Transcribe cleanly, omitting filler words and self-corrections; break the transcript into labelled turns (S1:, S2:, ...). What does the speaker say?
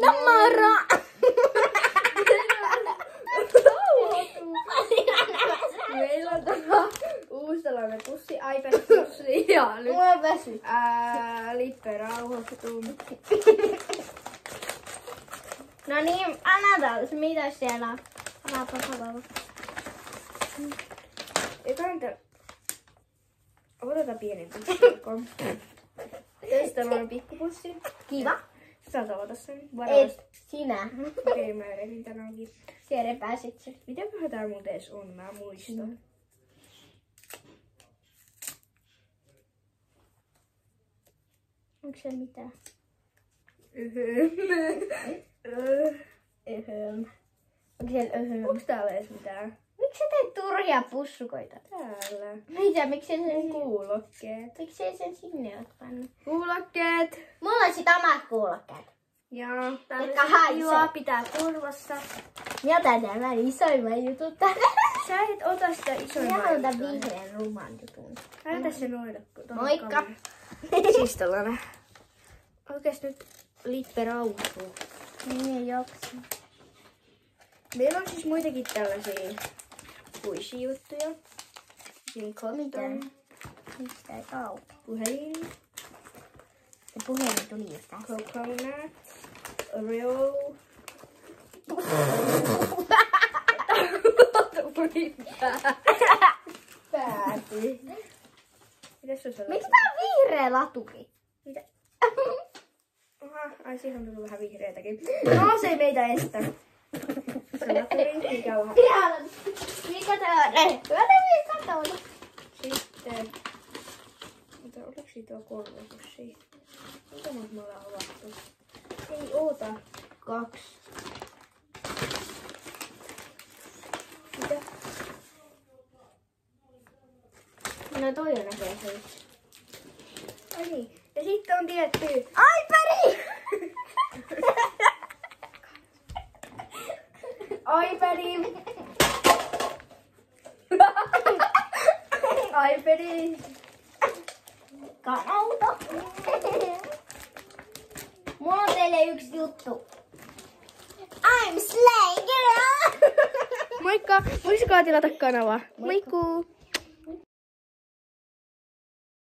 S1: No moro!
S2: Meillä on tämä uusi tällainen pussi, iPad-pussi ja nyt
S1: Mulla on väsy.
S2: Lippe rauhoittuu.
S1: No niin, anna mitä siellä on? Anna.
S2: Jotain otetaan pienempi. Tässä on pikkupussi.
S1: Kiva.
S2: Saat avata sen.
S1: Et sinä.
S2: Okei, mä etin tän auki.
S1: Siellä pääsit se.
S2: Mitäköhän tää muuten edes on? Mä muistan.
S1: Onko se mitään? Onko siellä
S2: Onks täällä edes mitään?
S1: Miksi sä teet turhia pussukoita?
S2: Täällä.
S1: Mitä? Miksi sä sen
S2: Kuulokkeet.
S1: Miksi sä sen sinne oot pannut?
S2: Kuulokkeet.
S1: Mulla on sit omat kuulokkeet.
S2: Ja
S1: Jotka haisee.
S2: pitää turvassa.
S1: Minä otan tämän isoimman jutun tänne.
S2: Sä et ota sitä isoimman.
S1: Minä otan vihreän ruman jutun.
S2: Näytä se noille.
S1: Moikka.
S2: Siis tällainen. Oikeesti nyt Lippe rauhoittuu.
S1: Niin ei jaksa.
S2: Meillä on siis muitakin tällaisia puisi-juttuja. Siinä
S1: Mitä?
S2: kotton.
S1: Mistä ei auki?
S2: Puhelin.
S1: Se puhelin tuli just tässä.
S2: Coconut. Oreo.
S1: Pääty.
S2: Mitäs se on sellainen?
S1: Miksi tää on vihreä laturi?
S2: Mitä? Aha, ai siihen on tullut vähän vihreitäkin. No se ei meitä estä. Salaturi, mikä on?
S1: Ihana. Mikä tää on? Mikä tää on?
S2: Sitten. Mutta oliko siitä tuo 3 pussia? Mitä monta me ollaan avattu? Ei oota.
S1: 2.
S2: Mitä?
S1: No toi on näköisesti.
S2: Ai niin. Ja sitten on tietty.
S1: iPad!
S2: iPad. iPad.
S1: Kanauto. Mulla on teille yksi juttu. I'm Slay Girl!
S2: Moikka! Muistakaa tilata kanavaa. Moikkuu!